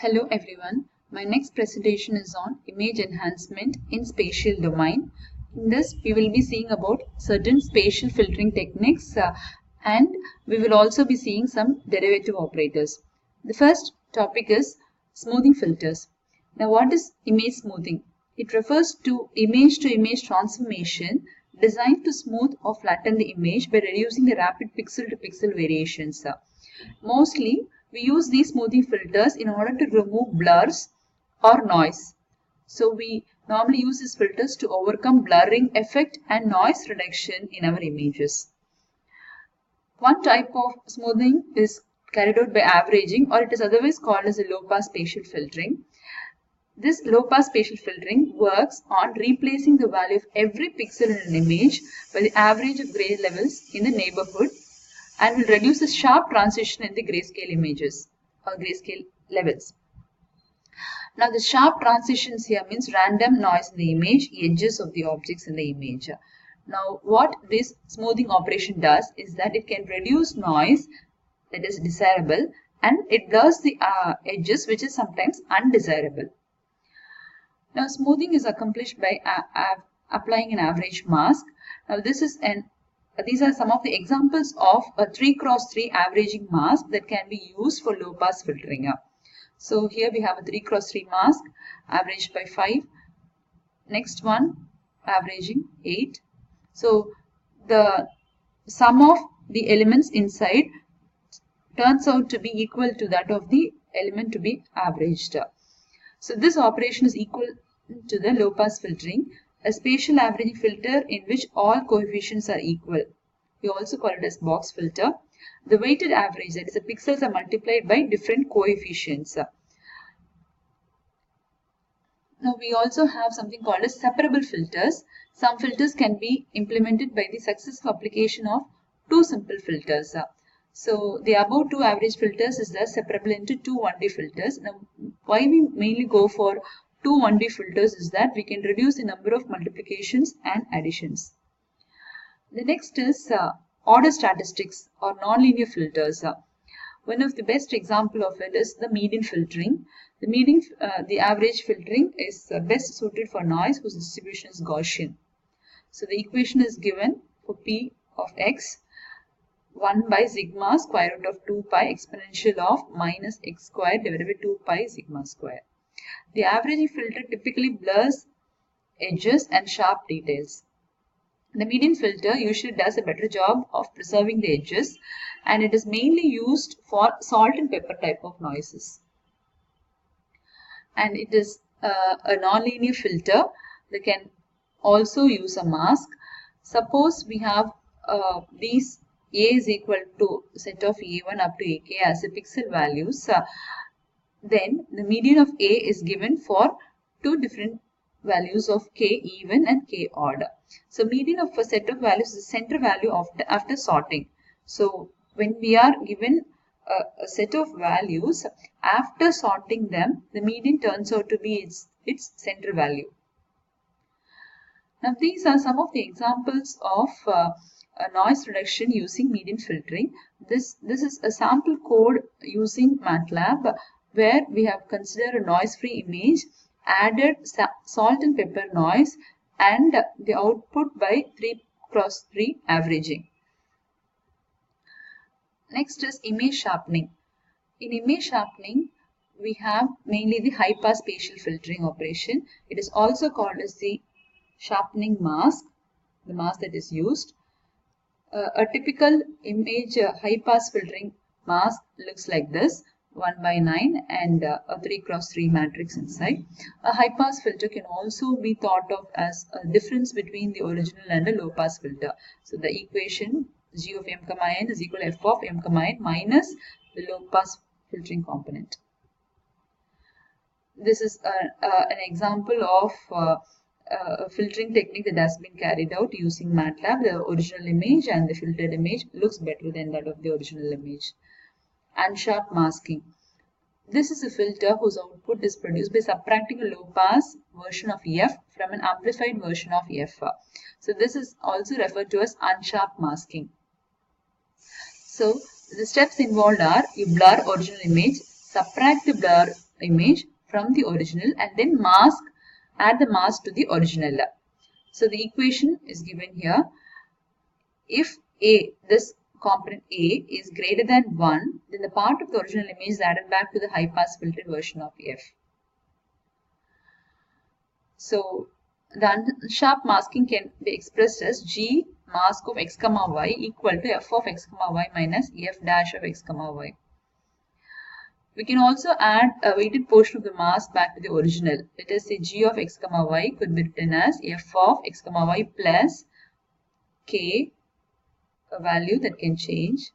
Hello everyone, my next presentation is on image enhancement in spatial domain. In this we will be seeing about certain spatial filtering techniques and we will also be seeing some derivative operators. The first topic is smoothing filters. Now what is image smoothing? It refers to image transformation designed to smooth or flatten the image by reducing the rapid pixel to pixel variations. Mostly we use these smoothing filters in order to remove blurs or noise. So we normally use these filters to overcome blurring effect and noise reduction in our images. One type of smoothing is carried out by averaging, or it is otherwise called as a low-pass spatial filtering. This low-pass spatial filtering works on replacing the value of every pixel in an image by the average of gray levels in the neighborhood and will reduce the sharp transition in the grayscale images or grayscale levels. Now the sharp transitions here means random noise in the image, edges of the objects in the image. Now what this smoothing operation does is that it can reduce noise that is desirable and it blurs the edges which is sometimes undesirable. Now smoothing is accomplished by applying an average mask. Now these are some of the examples of a 3x3 averaging mask that can be used for low pass filtering. So here we have a 3x3 mask averaged by 5. Next one averaging 8. So the sum of the elements inside turns out to be equal to that of the element to be averaged. So this operation is equal to the low pass filtering, a spatial averaging filter in which all coefficients are equal. We also call it as box filter. The weighted average, that is the pixels, are multiplied by different coefficients. Now we also have something called as separable filters. Some filters can be implemented by the successive application of two simple filters. So the above two average filters is thus separable into two 1D filters. Now why we mainly go for two 1D filters is that we can reduce the number of multiplications and additions. The next is order statistics or nonlinear filters. One of the best example of it is the median filtering. The average filtering is best suited for noise whose distribution is Gaussian. So the equation is given for P of x, 1 by sigma square root of 2 pi exponential of minus x square divided by 2 pi sigma square. The averaging filter typically blurs edges and sharp details. The median filter usually does a better job of preserving the edges and it is mainly used for salt and pepper type of noises. And it is a nonlinear filter that can also use a mask. Suppose we have these A is equal to set of A1 up to AK as a pixel values. Then the median of A is given for two different values of K even and K odd. So median of a set of values is the center value after sorting. So when we are given a set of values, after sorting them, the median turns out to be its center value. Now these are some of the examples of noise reduction using median filtering. This is a sample code using MATLAB where we have considered a noise-free image, added salt and pepper noise and the output by 3x3 averaging. Next is image sharpening. In image sharpening, we have mainly the high pass spatial filtering operation. It is also called as the sharpening mask, the mask that is used. A typical image high pass filtering mask looks like this. 1 by 9 and a 3x3 matrix inside. A high pass filter can also be thought of as a difference between the original and a low pass filter. So the equation G of m comma n is equal to f of m comma n minus the low pass filtering component. This is an example of a filtering technique that has been carried out using MATLAB. The original image and the filtered image looks better than that of the original image. Unsharp masking. This is a filter whose output is produced by subtracting a low pass version of F from an amplified version of F. So this is also referred to as unsharp masking. So the steps involved are you blur original image, subtract the blur image from the original and then add the mask to the original. So the equation is given here. If this component A is greater than 1, then the part of the original image is added back to the high pass filtered version of F. So the unsharp masking can be expressed as G mask of x comma y equal to f of x comma y minus f dash of x comma y. We can also add a weighted portion of the mask back to the original. Let us say G of x comma y could be written as f of x comma y plus k, a value that can change,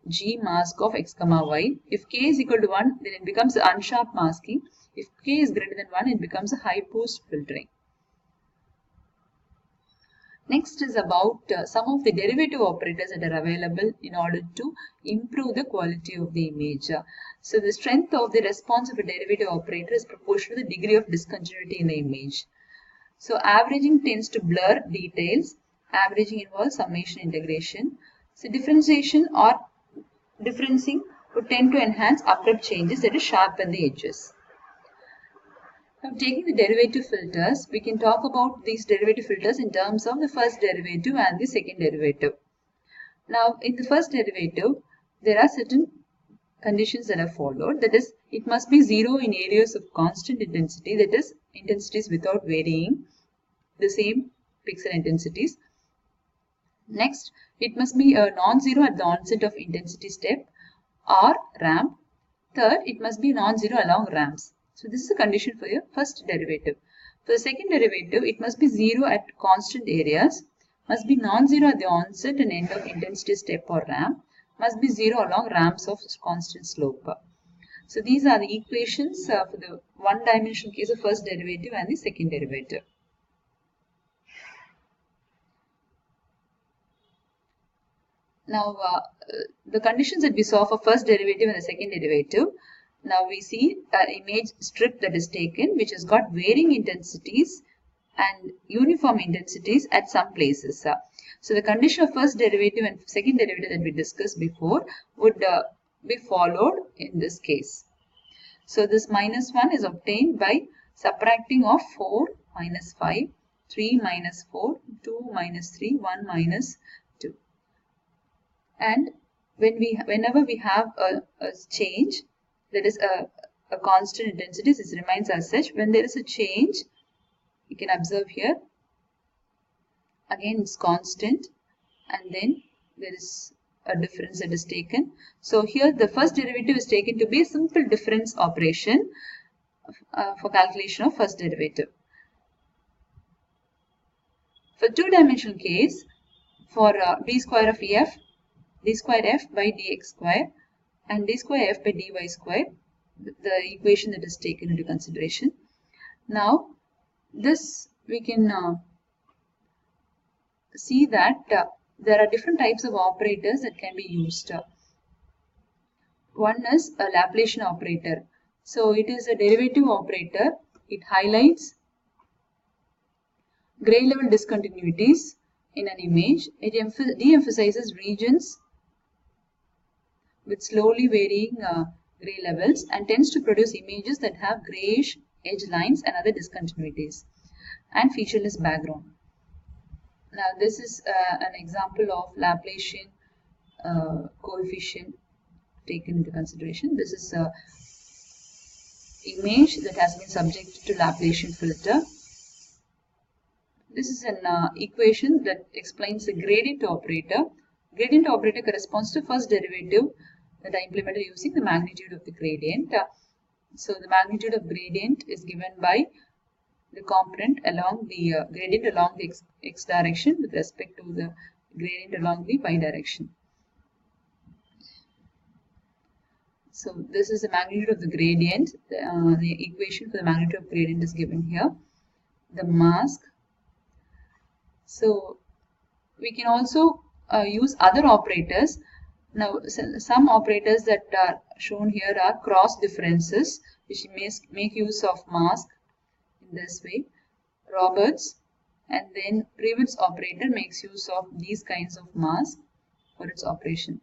G mask of x comma y. If k is equal to 1, then it becomes unsharp masking. If k is greater than 1, it becomes a high post filtering. Next is about some of the derivative operators that are available in order to improve the quality of the image. So the strength of the response of a derivative operator is proportional to the degree of discontinuity in the image. So averaging tends to blur details. Averaging involves summation integration. So differentiation or differencing would tend to enhance abrupt changes, that is sharpen the edges. Now taking the derivative filters, we can talk about these derivative filters in terms of the first derivative and the second derivative. Now in the first derivative, there are certain conditions that are followed. That is, it must be 0 in areas of constant intensity, that is intensities without varying the same pixel intensities. Next, it must be a non-zero at the onset of intensity step or ramp. Third, it must be non-zero along ramps. So this is a condition for your first derivative. For the second derivative, it must be 0 at constant areas, must be non-zero at the onset and end of intensity step or ramp, must be 0 along ramps of constant slope. So these are the equations for the one-dimensional case of first derivative and the second derivative. Now the conditions that we saw for first derivative and the second derivative. Now we see an image strip that is taken which has got varying intensities and uniform intensities at some places. So the condition of first derivative and second derivative that we discussed before would be followed in this case. So this -1 is obtained by subtracting of 4 minus 5, 3 minus 4, 2 minus 3, 1 minus 2. And whenever we have a change, that is a constant intensity, this remains as such. When there is a change, you can observe here, again it's constant and then there is a difference that is taken. So here the first derivative is taken to be a simple difference operation for calculation of first derivative. For two-dimensional case, for d square of f, d square f by dx square and d square f by dy square, the equation that is taken into consideration. Now this we can see that there are different types of operators that can be used. One is a Laplacian operator. So it is a derivative operator. It highlights gray level discontinuities in an image. It de-emphasizes regions with slowly varying gray levels and tends to produce images that have grayish edge lines and other discontinuities and featureless background. Now this is an example of Laplacian coefficient taken into consideration. This is a image that has been subjected to Laplacian filter. This is an equation that explains the gradient operator. Gradient operator corresponds to first derivative that I implemented using the magnitude of the gradient. So the magnitude of gradient is given by the component along the gradient along the x direction with respect to the gradient along the y direction. So this is the magnitude of the gradient. The equation for the magnitude of gradient is given here. The mask. So we can also use other operators. Now some operators that are shown here are cross differences, which make use of mask in this way. Roberts and then Prewitt's operator makes use of these kinds of mask for its operation.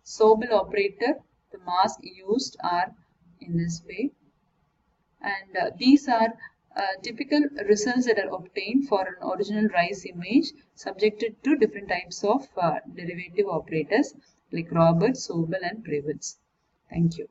Sobel operator, the mask used are in this way. And these are typical results that are obtained for an original Rice image subjected to different types of derivative operators like Roberts, Sobel and Previtz. Thank you.